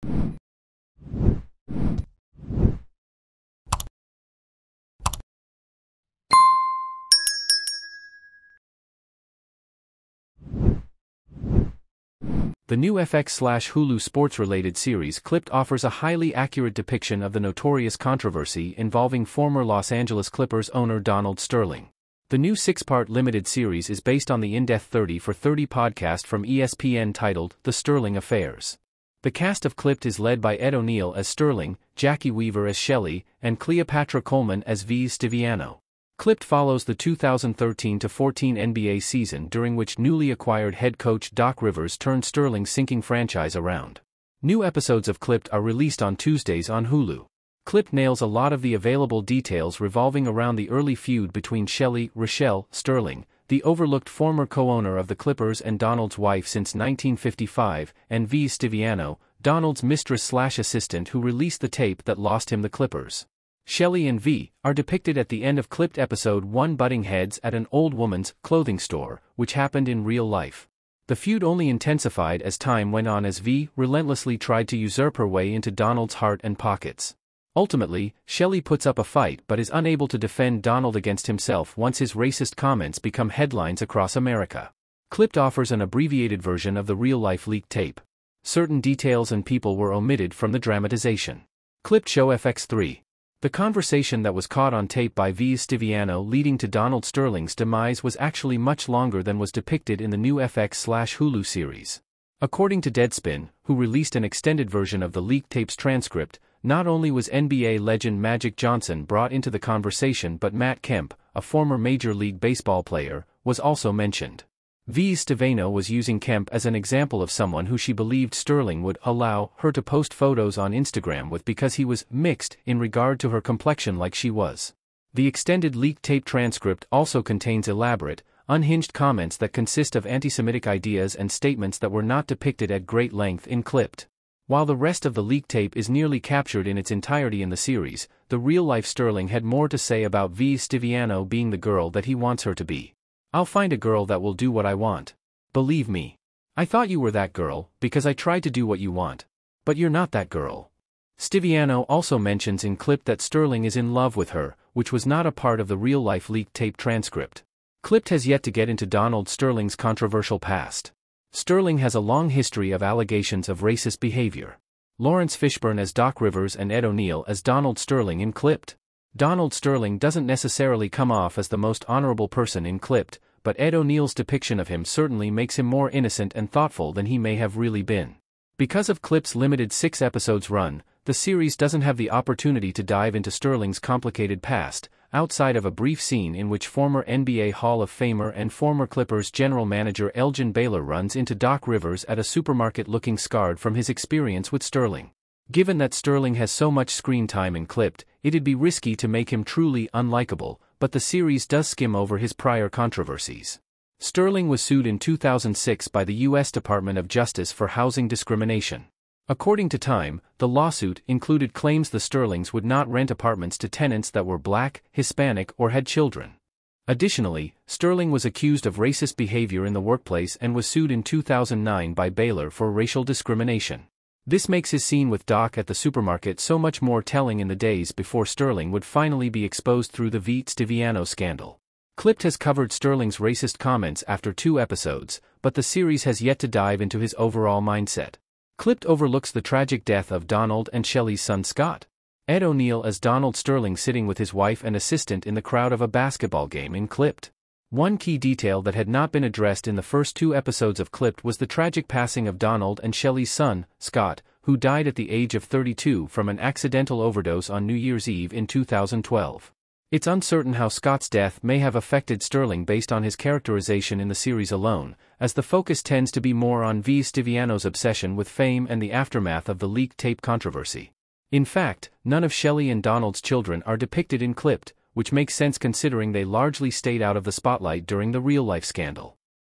The new FX/Hulu sports-related series Clipped offers a highly accurate depiction of the notorious controversy involving former Los Angeles Clippers owner Donald Sterling. The new 6-part limited series is based on the in-depth 30 for 30 podcast from ESPN titled The Sterling Affairs. The cast of Clipped is led by Ed O'Neill as Sterling, Jackie Weaver as Shelley, and Cleopatra Coleman as V. Stiviano. Clipped follows the 2013-14 NBA season during which newly acquired head coach Doc Rivers turned Sterling's sinking franchise around. New episodes of Clipped are released on Tuesdays on Hulu. Clipped nails a lot of the available details revolving around the early feud between Shelley Rochelle Sterling, the overlooked former co-owner of the Clippers and Donald's wife since 1955, and V. Stiviano, Donald's mistress/assistant who released the tape that lost him the Clippers. Shelley and V are depicted at the end of Clipped episode 1 butting heads at an old woman's clothing store, which happened in real life. The feud only intensified as time went on as V relentlessly tried to usurp her way into Donald's heart and pockets. Ultimately, Shelley puts up a fight but is unable to defend Donald against himself once his racist comments become headlines across America. Clipped offers an abbreviated version of the real-life leaked tape. Certain details and people were omitted from the dramatization. Clipped show FX3. The conversation that was caught on tape by V. Stiviano leading to Donald Sterling's demise was actually much longer than was depicted in the new FX/Hulu series. According to Deadspin, who released an extended version of the leaked tape's transcript, not only was NBA legend Magic Johnson brought into the conversation but Matt Kemp, a former Major League Baseball player, was also mentioned. V. Stiviano was using Kemp as an example of someone who she believed Sterling would allow her to post photos on Instagram with because he was mixed in regard to her complexion like she was. The extended leaked tape transcript also contains elaborate, unhinged comments that consist of anti-Semitic ideas and statements that were not depicted at great length in Clipped. While the rest of the leaked tape is nearly captured in its entirety in the series, the real-life Sterling had more to say about V. Stiviano being the girl that he wants her to be. "I'll find a girl that will do what I want. Believe me. I thought you were that girl, because I tried to do what you want. But you're not that girl." Stiviano also mentions in Clipped that Sterling is in love with her, which was not a part of the real-life leaked tape transcript. Clipped has yet to get into Donald Sterling's controversial past. Sterling has a long history of allegations of racist behavior. Lawrence Fishburne as Doc Rivers and Ed O'Neill as Donald Sterling in Clipped. Donald Sterling doesn't necessarily come off as the most honorable person in Clipped, but Ed O'Neill's depiction of him certainly makes him more innocent and thoughtful than he may have really been. Because of Clipped's limited 6 episodes run, the series doesn't have the opportunity to dive into Sterling's complicated past, outside of a brief scene in which former NBA Hall of Famer and former Clippers general manager Elgin Baylor runs into Doc Rivers at a supermarket looking scarred from his experience with Sterling. Given that Sterling has so much screen time in Clipped, it'd be risky to make him truly unlikable, but the series does skim over his prior controversies. Sterling was sued in 2006 by the U.S. Department of Justice for housing discrimination. According to Time, the lawsuit included claims the Sterlings would not rent apartments to tenants that were Black, Hispanic, or had children. Additionally, Sterling was accused of racist behavior in the workplace and was sued in 2009 by Baylor for racial discrimination. This makes his scene with Doc at the supermarket so much more telling in the days before Sterling would finally be exposed through the V. Stiviano scandal. Clipped has covered Sterling's racist comments after 2 episodes, but the series has yet to dive into his overall mindset. Clipped overlooks the tragic death of Donald and Shelley's son Scott. Ed O'Neill as Donald Sterling sitting with his wife and assistant in the crowd of a basketball game in Clipped. One key detail that had not been addressed in the first 2 episodes of Clipped was the tragic passing of Donald and Shelley's son, Scott, who died at the age of 32 from an accidental overdose on New Year's Eve in 2012. It's uncertain how Scott's death may have affected Sterling based on his characterization in the series alone, as the focus tends to be more on V. Stiviano's obsession with fame and the aftermath of the leaked tape controversy. In fact, none of Shelley and Donald's children are depicted in Clipped, which makes sense considering they largely stayed out of the spotlight during the real-life scandal.